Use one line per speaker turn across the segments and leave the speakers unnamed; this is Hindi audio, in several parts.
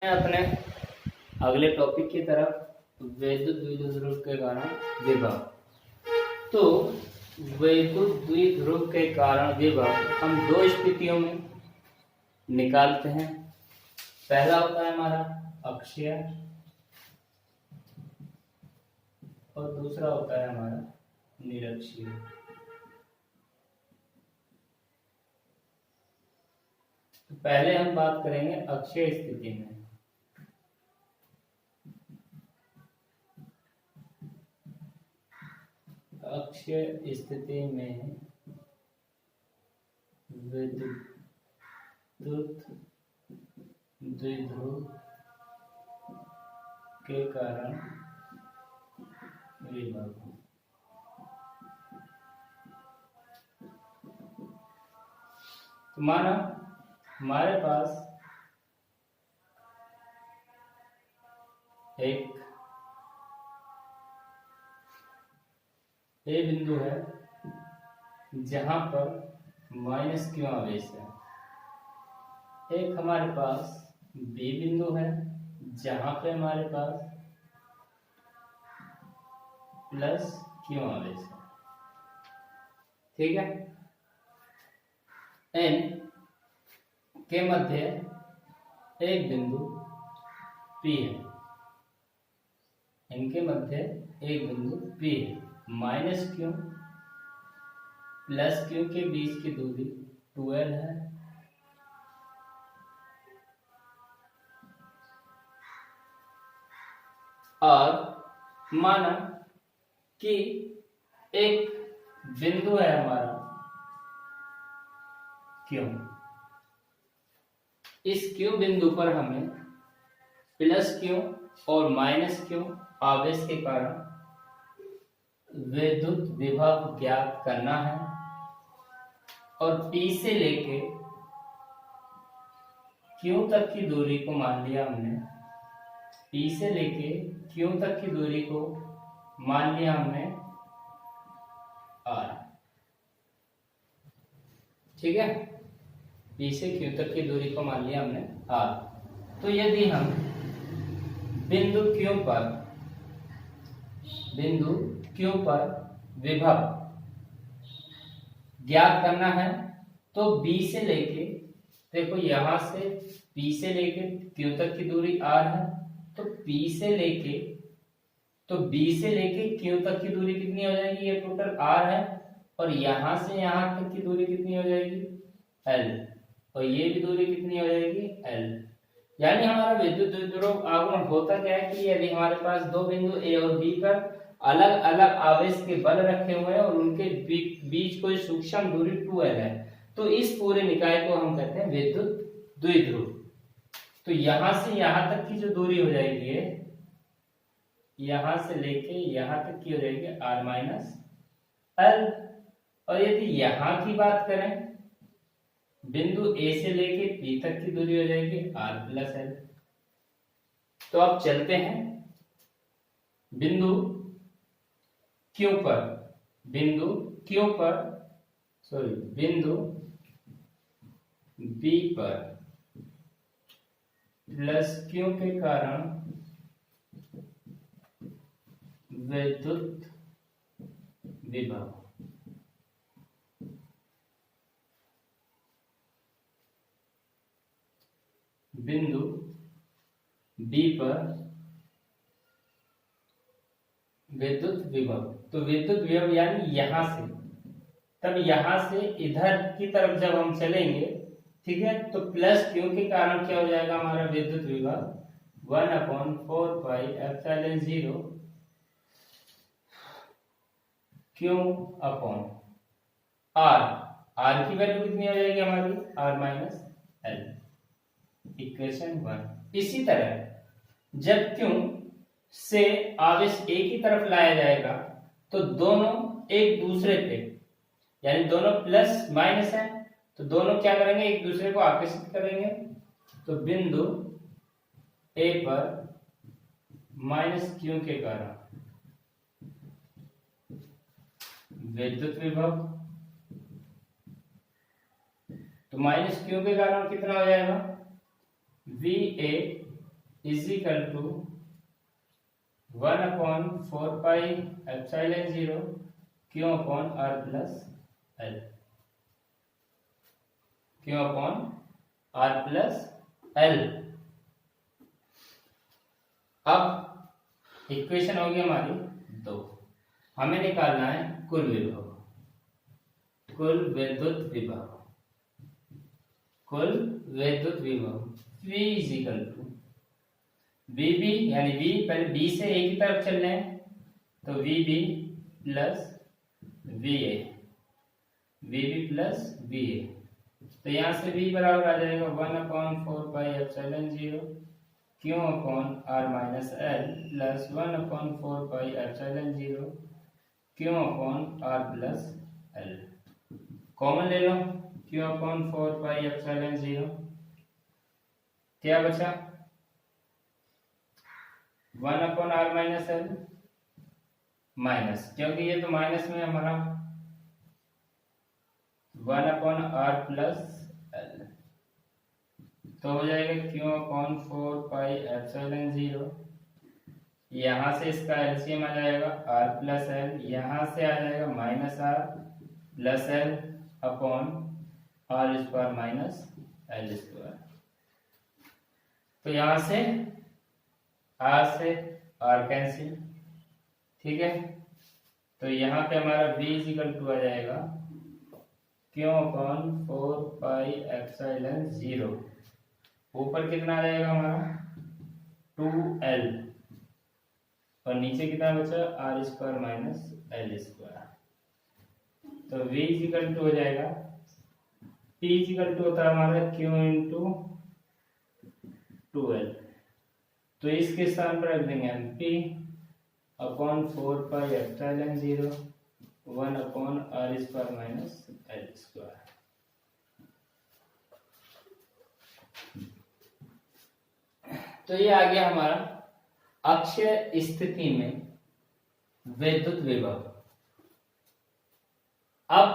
अपने अगले टॉपिक की तरफ वैद्युत द्विध्रुव के कारण विभव। तो वैद्युत द्विध्रुव के कारण विभव हम दो स्थितियों में निकालते हैं। पहला होता है हमारा अक्षीय और दूसरा होता है हमारा निरक्षीय। तो पहले हम बात करेंगे अक्षीय स्थिति में। अक्षीय स्थिति में विद्युत द्विध्रुव के कारण विभव। तो माना हमारे पास एक ए बिंदु है जहां पर माइनस क्यू आवेश है। एक हमारे पास बी बिंदु है जहां पे हमारे पास प्लस क्यू आवेश है। ठीक है। एन के मध्य एक बिंदु पी है। इनके मध्य एक बिंदु पी है। माइनस क्यू प्लस क्यू के बीच की दूरी 12 है। और माना कि एक बिंदु है हमारा क्यू। इस क्यू बिंदु पर हमें प्लस क्यू और माइनस क्यू आवेश के कारण विद्युत विभव ज्ञात करना है। और P से लेके Q तक की दूरी को मान लिया हमने। P से लेके Q तक की दूरी को मान लिया हमने R। ठीक है। P से Q तक की दूरी को मान लिया हमने R। तो यदि हम बिंदु Q पर विभव ज्ञात करना है तो B से लेके, देखो यहां से P से लेके Q तक की दूरी R है। तो B से लेके Q तक की दूरी कितनी हो जाएगी? ये टोटल R है। और यहां से यहां तक की दूरी कितनी हो जाएगी? L। और ये भी दूरी कितनी हो जाएगी? L। यानी हमारा विद्युत द्विध्रुव आघूर्ण होता क्या है कि यदि हमारे पास दो बिंदु A और B पर अलग अलग आवेश के बल रखे हुए हैं और उनके बीच कोई सूक्ष्म दूरी 2L है, तो इस पूरे निकाय को हम कहते हैं विद्युत द्विध्रुव। तो यहां से यहां तक की जो दूरी हो जाएगी, यहां से लेके यहां तक की हो जाएगी R माइनस L। और यदि यहां की बात करें, बिंदु A से लेके P तक की दूरी हो जाएगी R प्लस L। तो अब चलते हैं बिंदु B पर प्लस Q के कारण विद्युत विभव। बिंदु B पर विद्युत विभव। तो विद्युत विभव यानी यहां से, तब यहां से इधर की तरफ जब हम चलेंगे, ठीक है, तो प्लस क्यू के कारण क्या हो जाएगा हमारा विद्युत विभव 1/4πε0 क्यू अपॉन R। R की वैल्यू कितनी हो जाएगी हमारी? R minus L। इक्वेशन 1। इसी तरह जब क्यू से आवेश A की तरफ लाया जाएगा तो दोनों एक दूसरे पे, यानी दोनों प्लस माइनस है, तो दोनों क्या करेंगे? एक दूसरे को आकर्षित करेंगे। तो बिंदु A पर माइनस क्यू के कारण विद्युत विभव, तो माइनस क्यू के कारण कितना हो जाएगा? VA is equal to 1/4πε0 Q/R+L, Q/R+L। अब इक्वेशन होगी हमारी 2। हमें निकालना है कुल विभव, कुल विद्युत विभव, कुल विद्युत विभव V is equal to VB, यानी V पहले B से A की तरफ चल रहे हैं तो VB plus VA, VB plus VA। तो यहाँ से V बराबर आ जाएगा 1/4πε0 Q/R-L प्लस 1/4πε0 Q/R+L। कॉमन ले लो, Q/4πε0 क्या बचा 1/R-L माइनस, क्योंकि ये तो माइनस में हमारा 1/R+L, तो हो जाएगा Q/4πε0। यहाँ से इसका एलसीएम आ जाएगा R+L, यहाँ से आ जाएगा -R+L upon R² minus L²। तो यहाँ से R कैंसिल, ठीक है। तो यहाँ पे हमारा V इक्वल टू आ जाएगा Q/4πε0, ऊपर कितना आ जाएगा हमारा 2L और नीचे कितना बचा R² माइनस L²। तो V इक्वल टू हो जाएगा, P इक्वल टू होता है हमारा Q इंटू 2L, तो इसके स्थान पर रख देंगे हम P upon 4πε0 1/R² minus L²। तो ये आ गया हमारा अक्षीय स्थिति में विद्युत विभव। अब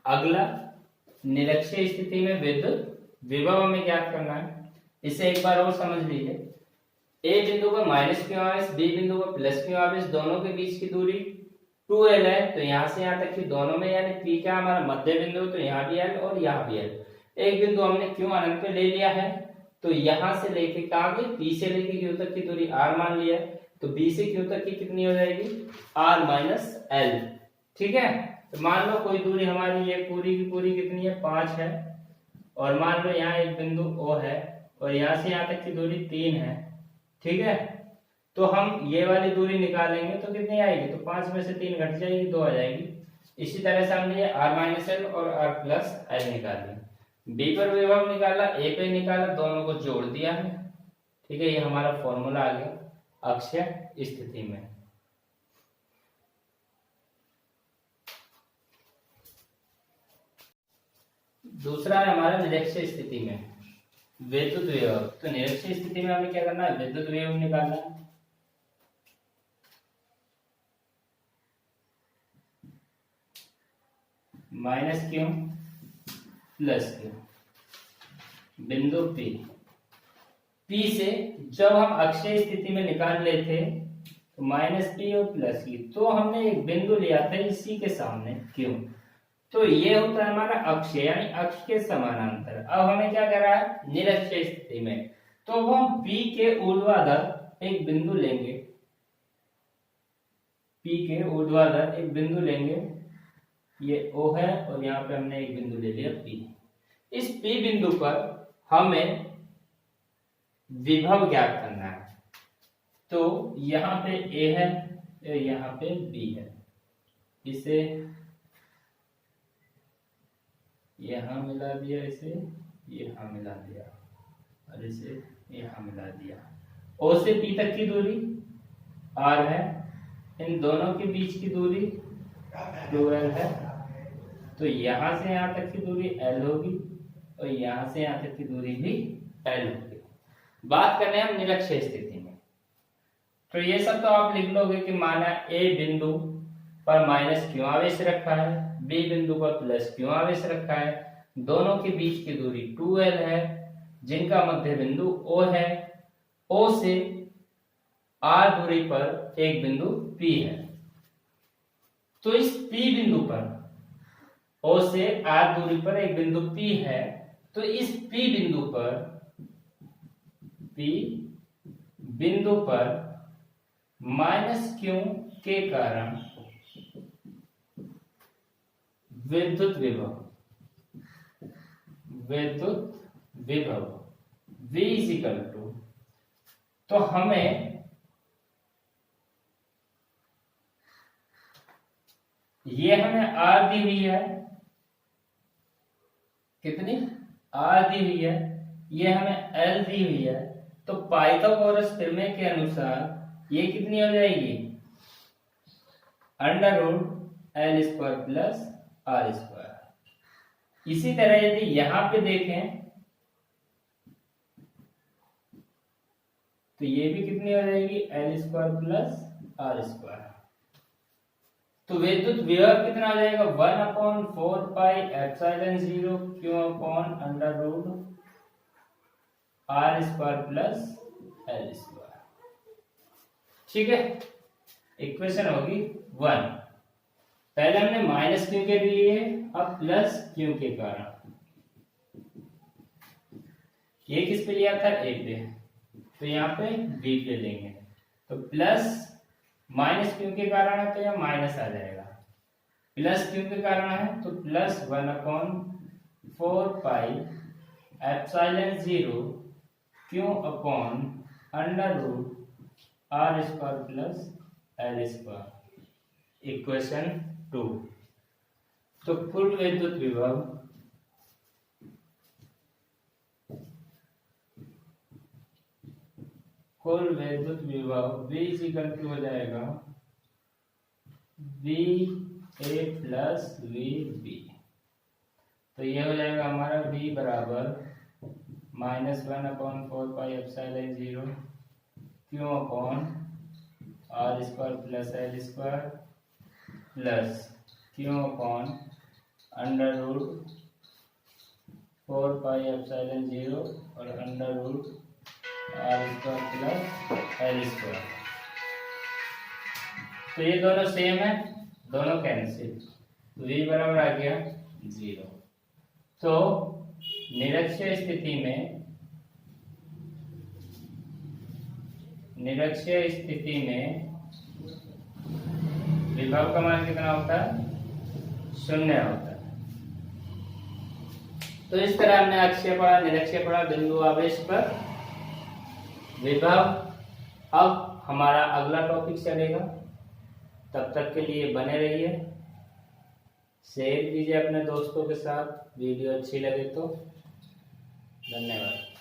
अगला निरक्षीय स्थिति में विद्युत विभव हमें ज्ञात करना है। इसे एक बार और समझ लीजिए। ए बिंदु पर -q आवेश, बी बिंदु पर +q आवेश, दोनों के बीच की दूरी 2L है। तो यहाँ से यहाँ तक की दोनों में यानी P क्या हमारा मध्य बिंदु, तो यहाँ भी L और यहाँ भी L। एक बिंदु हमने Q अनंत पे ले लिया है, तो यहाँ से लेके कहाँ गई, P से लेके Q तक की दूरी R मान लिया है। तो B से Q तक की कितनी हो जाएगी R-L, ठीक है। तो मान लो कोई दूरी हमारी ये पूरी की पूरी कितनी है 5 है, और मान लो यहाँ एक बिंदु O है और यहाँ से यहाँ तक की दूरी 3 है, ठीक है। तो हम ये वाली दूरी निकालेंगे तो कितनी आएगी, तो 5 में से 3 घट जाएगी, 2 आ जाएगी। इसी तरह से हमने ये R-L और R+L निकाली। B पर विभव निकाला, A पे निकाला, दोनों को जोड़ दिया है, ठीक है। ये हमारा फॉर्मूला आ गया अक्षीय स्थिति में। दूसरा है हमारा निरक्षीय स्थिति में विद्युत विभव। तो निरक्षीय स्थिति में हमें क्या करना है, विद्युत विभव निकालना है। -q +q बिंदु P से जब हम अक्षीय स्थिति में निकाल लेते तो -p और +q, तो हमने एक बिंदु लिया था इसी के सामने Q, तो ये होता है हमारा अक्षीय यानी अक्ष के समानांतर। अब हमें क्या करना है निरक्षीय स्थिति में, तो हम P के ऊर्ध्वाधर एक बिंदु लेंगे, P के ऊर्ध्वाधर एक बिंदु लेंगे, ये O है और यहाँ पे हमने एक बिंदु ले लिया P। इस P बिंदु पर हमें विभव ज्ञात करना है। तो यहाँ पे A है, यहाँ पे B है, इसे यहाँ मिला दिया, इसे यहाँ मिला दिया और इसे यहाँ मिला दिया। O से P तक की दूरी R है, इन दोनों के बीच की दूरी 2L है, तो यहाँ से यहाँ तक की दूरी L होगी और यहाँ से यहाँ तक की दूरी भी L होगी। बात करने हम निरक्षीय स्थिति में, तो ये सब तो आप लिख लोगे कि माना A बिंदु पर -q आवेश रखा है, B बिंदु पर +q आवेश रखा है, दोनों के बीच की दूरी 2L है, जिनका मध्य बिंदु O है। O से R दूरी पर एक बिंदु P है, तो इस P बिंदु पर, O से R दूरी पर एक बिंदु P है, तो इस P बिंदु पर माइनस Q के कारण विद्युत विभव V इजिकल टू, तो हमें R दी हुई है, कितनी R दी हुई है, ये हमें L दी हुई है, तो पाइथागोरस प्रमेय के अनुसार ये कितनी हो जाएगी, √L² प्लस R²। इसी तरह यदि यहां पे देखें तो ये भी कितनी हो जाएगी, L² प्लस R²। तो विद्युत विभव कितना आ जाएगा, 1/4 pi epsilon 0 Q upon √R² plus L²। ठीक है, इक्वेशन होगी 1। पहले हमने माइनस Q के लिए, अब प्लस Q के कारण। ये किस पे लिया था, A पे, तो यहाँ पे B पे लेंगे, तो प्लस माइनस Q के कारण है तो यह माइनस आ जाएगा, प्लस Q के कारण है तो plus 1/4 pi epsilon 0 Q upon √R² plus L²। Equation 2। तो कुल विद्युत विभव V इक्वल टू हो जाएगा VA प्लस VB। तो ये हो जाएगा हमारा V बराबर -1/4 pi epsilon 0 Q upon R² plus L² plus Q upon √4 pi epsilon 0 और √R² प्लस L²। तो ये दोनों सेम है, दोनों कैंसिल, तो V बराबर आ गया 0। तो निरक्षीय स्थिति में विभव का मान कितना होता है, 0 होता है। तो इस तरह हमने अक्षीय पढ़ा, निरक्षीय पढ़ा, बिंदु आवेश पर विभव। अब हमारा अगला टॉपिक चलेगा, तब तक के लिए बने रहिए, शेयर कीजिए अपने दोस्तों के साथ, वीडियो अच्छी लगे तो। धन्यवाद।